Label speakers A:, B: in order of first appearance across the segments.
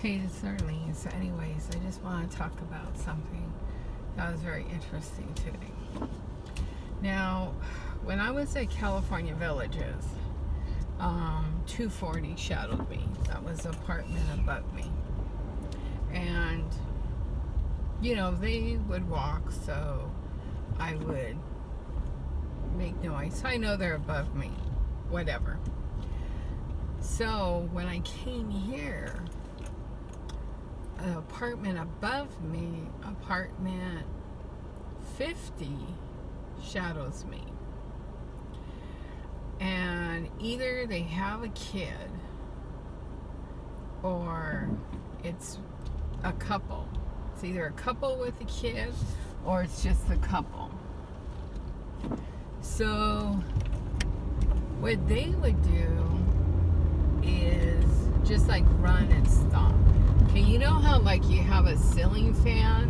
A: Hey, it's Arlene. So anyways, I just want to talk about something that was very interesting today. Now, when I was at California Villages, 240 shadowed me. That was the apartment above me. And, they would walk, so I would make noise. So I know they're above me. Whatever. So when I came here, an apartment above me, apartment 50, shadows me. And either they have a kid or it's a couple. It's either a couple with a kid or it's just a couple. So what they would do is just like run and stop. Okay, you know how like you have a ceiling fan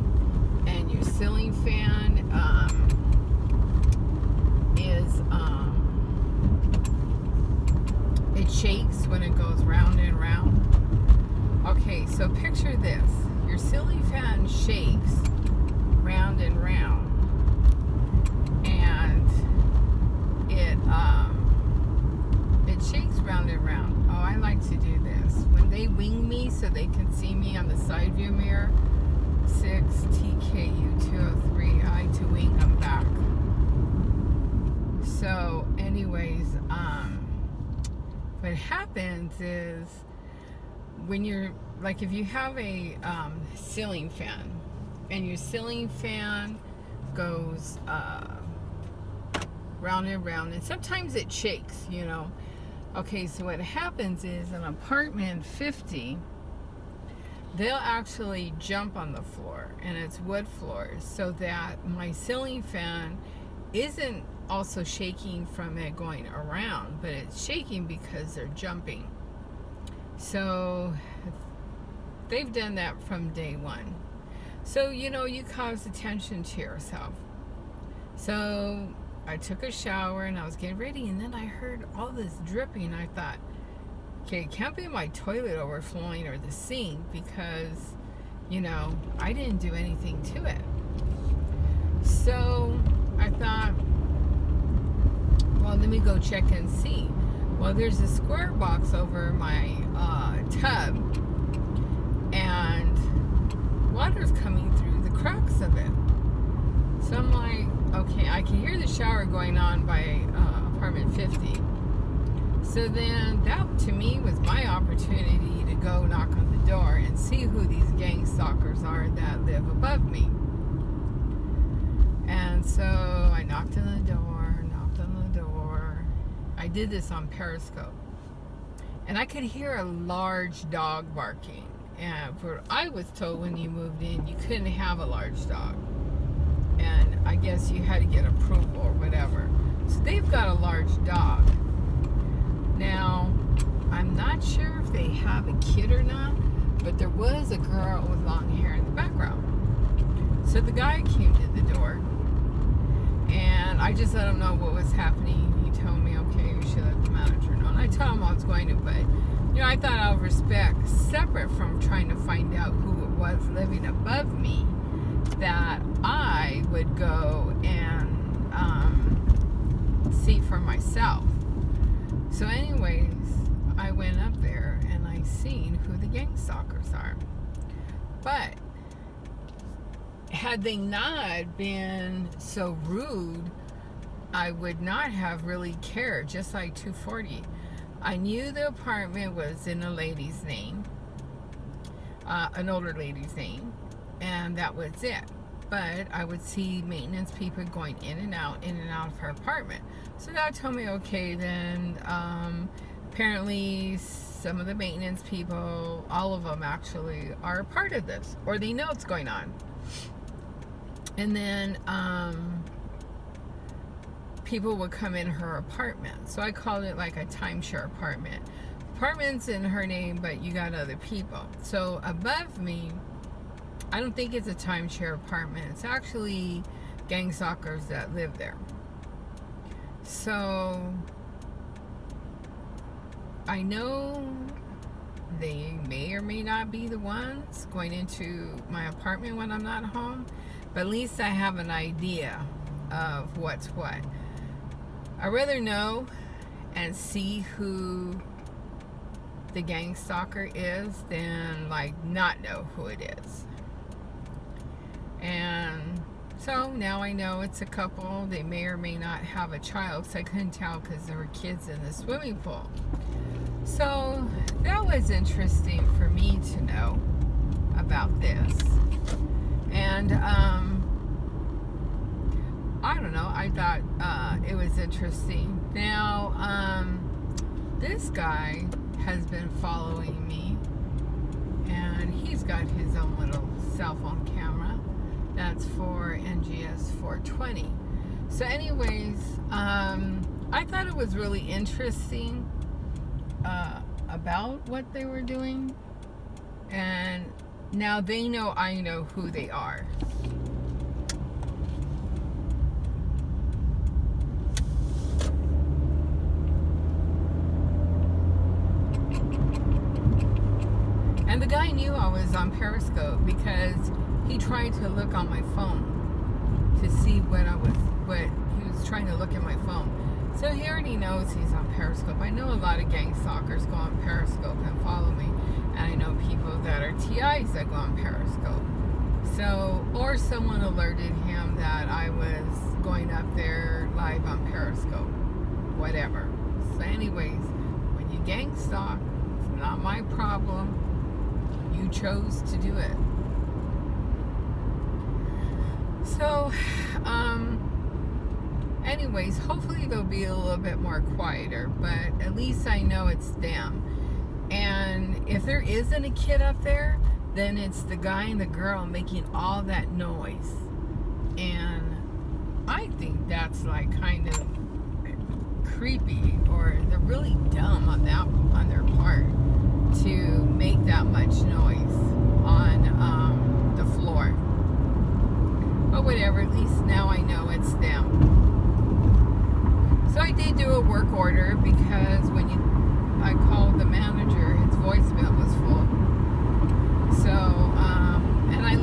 A: and your ceiling fan it shakes when it goes round and round. Okay, so picture this. Your ceiling fan shakes round and round, and it shakes round and round. Oh, I like to do this. When they wing me so they can see me on the side view mirror, 6TKU203, I to wing them back. So anyways, what happens is when you're, like if you have a ceiling fan and your ceiling fan goes round and round, and sometimes it shakes, Okay, so what happens is in apartment 50, they'll actually jump on the floor, and it's wood floors, so that my ceiling fan isn't also shaking from it going around, but it's shaking because they're jumping. So they've done that from day one. So, you cause attention to yourself. So I took a shower and I was getting ready, and then I heard all this dripping. I thought, okay, it can't be my toilet overflowing or the sink because, I didn't do anything to it. So I thought, well, let me go check and see. Well, there's a square box over my tub, and water's coming through the cracks of it. So I'm like, okay, I can hear the shower going on by apartment 50. So then that, to me, was my opportunity to go knock on the door and see who these gang stalkers are that live above me. And so I knocked on the door. I did this on Periscope. And I could hear a large dog barking. And what I was told when you moved in, you couldn't have a large dog. And I guess you had to get approval or whatever. So they've got a large dog. Now, I'm not sure if they have a kid or not, but there was a girl with long hair in the background. So the guy came to the door, and I just let him know what was happening. He told me, okay, we should let the manager know. And I told him I was going to, but, I thought out of respect, separate from trying to find out who it was living above me, that I would go and see for myself. So anyways, I went up there and I seen who the gang stalkers are. But had they not been so rude, I would not have really cared, just like 240. I knew the apartment was in a lady's name, an older lady's name, and that was it. But I would see maintenance people going in and out of her apartment. So that told me, okay, then apparently some of the maintenance people, all of them actually, are a part of this, or they know what's going on. And then people would come in her apartment. So I called it like a timeshare apartment. Apartment's in her name, but you got other people. So above me, I don't think it's a timeshare apartment. It's actually gang stalkers that live there. So I know They may or may not be the ones going into my apartment when I'm not home, but at least I have an idea of what's what. I'd rather know and see who the gang stalker is than like not know who it is. And so now I know it's a couple. They may or may not have a child, so I couldn't tell because there were kids in the swimming pool. So that was interesting for me to know about this. And I don't know, I thought it was interesting. Now, this guy has been following me, and he's got his own little cell phone camera. That's for NGS 420. So anyways, I thought it was really interesting about what they were doing, and now they know I know who they are. And the guy knew I was on Periscope because he tried to look on my phone to see what he was trying to look at my phone. So he already knows he's on Periscope. I know a lot of gang stalkers go on Periscope and follow me. And I know people that are TIs that go on Periscope. So, or someone alerted him that I was going up there live on Periscope. Whatever. So anyways, when you gang stalk, it's not my problem. You chose to do it. So, anyways, hopefully they'll be a little bit more quieter, but at least I know it's them. And if there isn't a kid up there, then it's the guy and the girl making all that noise. And I think that's like kind of creepy, or they're really dumb on their part to make that much noise on the floor. But whatever, at least now I know it's them. So I did do a work order because when I called the manager, his voicemail was full. So, and I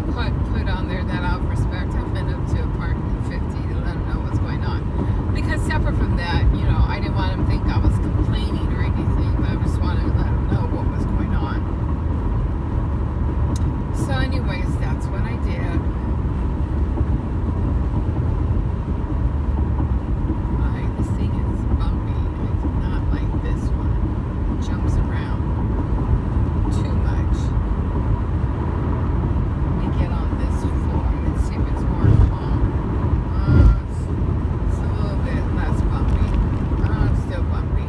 A: put on there that out of respect, I went up to apartment 50 to let him know what's going on. Because separate from that, you know, I didn't want him to think I was complaining or anything, but I just wanted to let him know what was going on. So anyways, that's what I did. This thing is bumpy. I do not like this one. It jumps around too much. Let me get on this floor and see if it's more calm. It's a little bit less bumpy. It's still bumpy.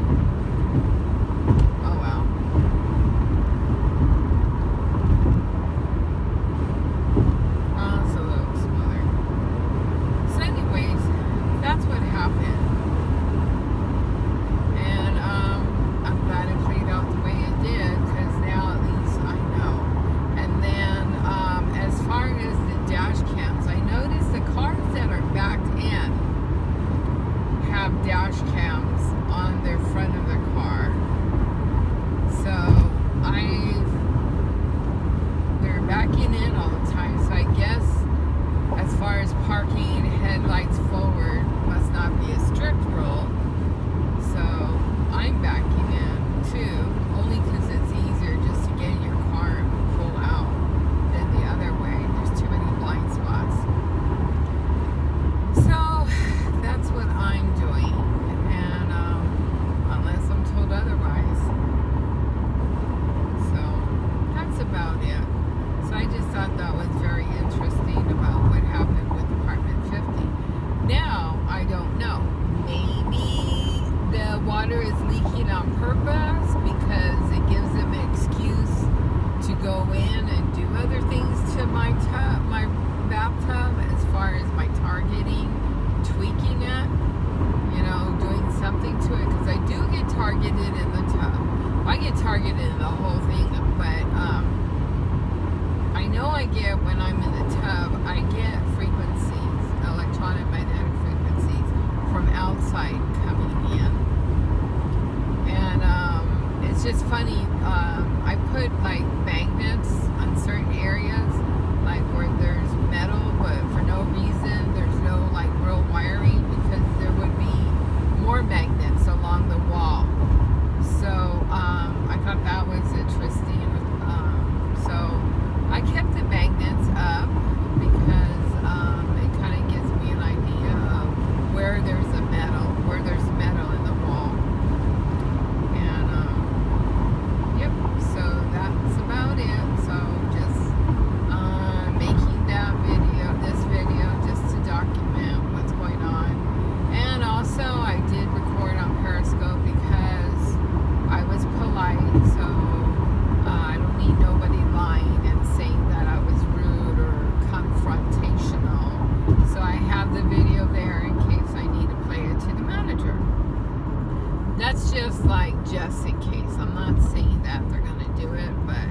A: Oh well. It's a little smoother. So anyways, that's what happened. And I'm glad it played out the way it did, because now at least I know. And then as far as the dash cams, I noticed the cars that are backed in have dash cams on their front of their car. So they're backing in all the time. So I guess as far as parking headlights forward must not be a strict rule. So I'm backing in too, only because it's easier just to get in your car and pull out than the other way. There's too many blind spots. So that's what I'm doing, and unless I'm told otherwise. So that's about it. So I just thought that was very interesting about what happened with apartment 50. Now I don't know. Maybe the water is leaking on purpose because it gives them an excuse to go in and do other things to my bathtub, as far as my targeting, tweaking it, you know, doing something to it, because I do get targeted in the tub. I get targeted in the whole thing, but I know I get, when I'm in the tub, I get frequencies, electronic magnetic frequencies from outside coming in. And it's just funny, put like magnets on certain areas, like where there's metal, but for no reason, there's no like real wiring, because there would be more magnets along the wall. So I thought that was interesting. So I kept the magnets up because it kind of gives me an idea of where there's metal in the wall. And yep, so that's about it. So just making this video just to document what's going on. And also I did record on Periscope because I was polite, so I don't need nobody lying and saying that I was rude or confrontational. So I have the video there in case I need to play it to the manager. That's just in case. I'm not saying that they're going to do it, but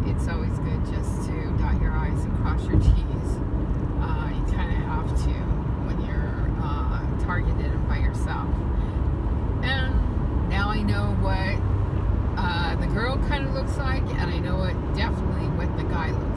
A: it's always good just to dot your I's and cross your T's. You kind of have to when you're targeted by yourself. And now I know what the girl kind of looks like, and I know definitely what the guy looks like.